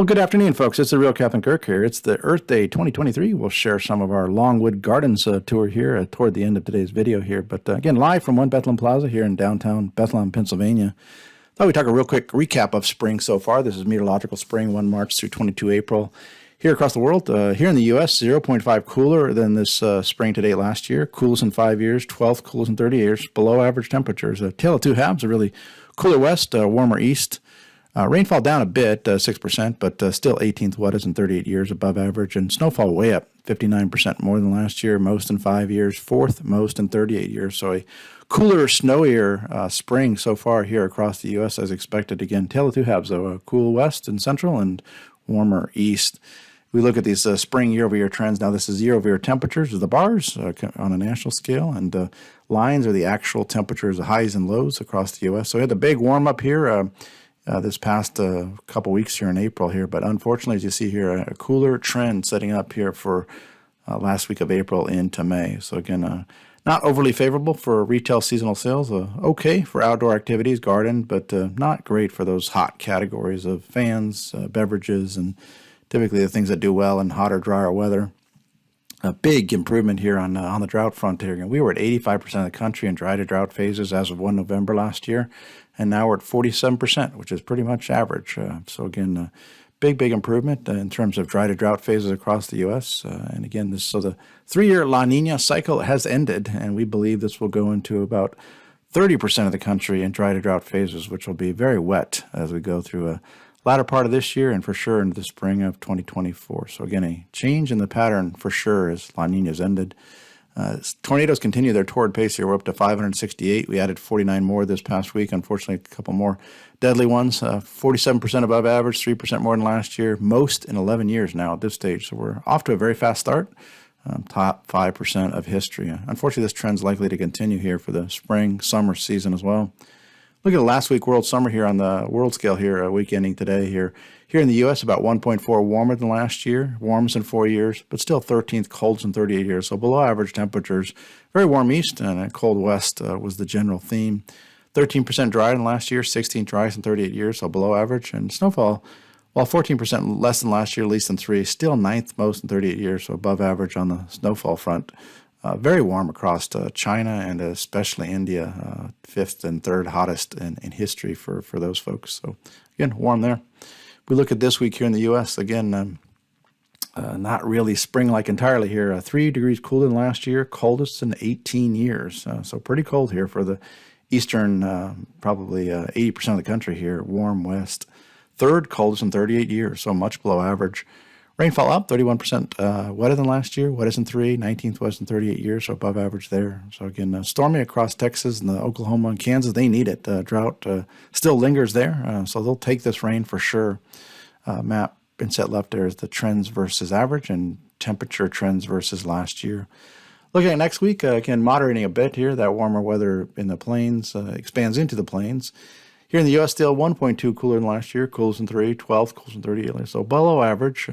Well, good afternoon, folks. It's the real Captain Kirk here. It's the Earth Day 2023. We'll share some of our Longwood Gardens tour here toward the end of today's video here. But again, live from One Bethlehem Plaza here in downtown Bethlehem, Pennsylvania. Thought we'd talk a real quick recap of spring so far. This is meteorological spring, 1 March through 22 April. Here across the world, here in the U.S., 0.5 cooler than this spring to date last year. Coolest in 5 years, 12th coolest in 30 years, below average temperatures. Tale of two halves, a really cooler west, warmer east. Rainfall down a bit, 6%, but still 18th wettest in 38 years, above average. And snowfall way up, 59% more than last year, most in 5 years, fourth most in 38 years. So a cooler, snowier spring so far here across the U.S. as expected. Again, tale of two halves, though, a cool west and central and warmer east. We look at these spring year-over-year trends. Now, this is year-over-year temperatures of the bars on a national scale, and lines are the actual temperatures, the highs and lows across the U.S. So we had the big warm-up here this past couple weeks here in April here, but unfortunately, as you see here, a cooler trend setting up here for last week of April into May. So again, not overly favorable for retail seasonal sales. Okay for outdoor activities, garden, but not great for those hot categories of fans, beverages, and typically the things that do well in hotter, drier weather. A big improvement here on the drought front here. We were at 85% of the country in dry to drought phases as of 1 November last year, and now we're at 47%, which is pretty much average. So again, big improvement in terms of dry to drought phases across the U.S. And again, so the 3-year La Nina cycle has ended, and we believe this will go into about 30% of the country in dry to drought phases, which will be very wet as we go through a latter part of this year and for sure into the spring of 2024. So again, a change in the pattern for sure as La Nina's ended. Tornadoes continue their torrid pace here. We're up to 568. We added 49 more this past week. Unfortunately, a couple more deadly ones. 47% above average, 3% more than last year. Most in 11 years now at this stage. So we're off to a very fast start. Top 5% of history. Unfortunately, this trend's likely to continue here for the spring, summer season as well. Look at the last week world summer here on the world scale here, week ending today here. Here in the U.S., about 1.4 warmer than last year, warmest in 4 years, but still 13th coldest in 38 years. So below average temperatures, very warm east and a cold west was the general theme. 13% drier than last year, 16th driest in 38 years, so below average. And snowfall, while 14% less than last year, least in 3, still 9th most in 38 years, so above average on the snowfall front. Very warm across China and especially India, 5th and 3rd hottest in history for those folks. So again, warm there. We look at this week here in the U.S. Again, not really spring-like entirely here. 3 degrees cooler than last year, coldest in 18 years. So pretty cold here for the eastern, probably 80% of the country here. Warm west, 3rd coldest in 38 years, so much below average. Rainfall up, 31% wetter than last year, wettest in 3, 19th west in 38 years, so above average there. So again, stormy across Texas and Oklahoma and Kansas, they need it. Drought still lingers there, so they'll take this rain for sure. Map inset left there is the trends versus average and temperature trends versus last year. Looking at next week, again, moderating a bit here. That warmer weather in the plains expands into the plains. Here in the U.S., still 1.2 cooler than last year, coolest in 3, 12th, coolest in 38, so below average.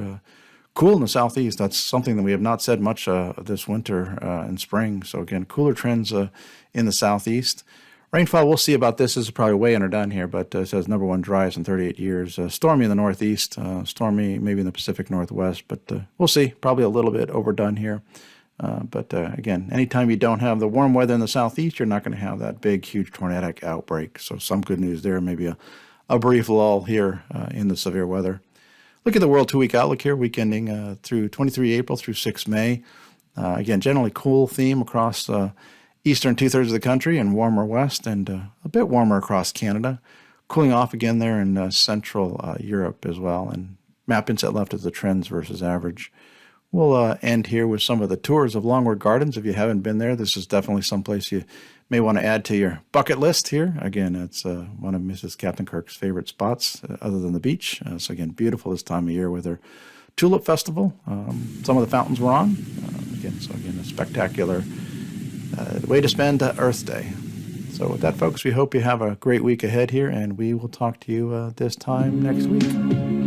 Cool in the southeast. That's something that we have not said much this winter and spring. So again, cooler trends in the southeast. Rainfall, we'll see about this. This is probably way underdone here, but it says number 1 driest in 38 years. Stormy in the northeast, stormy maybe in the Pacific Northwest, but we'll see. Probably a little bit overdone here. But again, anytime you don't have the warm weather in the southeast, you're not going to have that big, huge tornadic outbreak. So some good news there. Maybe a brief lull here in the severe weather. Look at the world 2-week outlook here, week ending through 23 April through 6 May. Again, generally cool theme across eastern 2/3 of the country and warmer west and a bit warmer across Canada. Cooling off again there in central Europe as well. And map inset left is the trends versus average. We'll end here with some of the tours of Longwood Gardens. If you haven't been there, this is definitely someplace you may want to add to your bucket list here. Again, it's one of Mrs. Captain Kirk's favorite spots other than the beach. So again, beautiful this time of year with their Tulip Festival. Some of the fountains were on. Again, a spectacular way to spend Earth Day. So with that, folks, we hope you have a great week ahead here, and we will talk to you this time next week.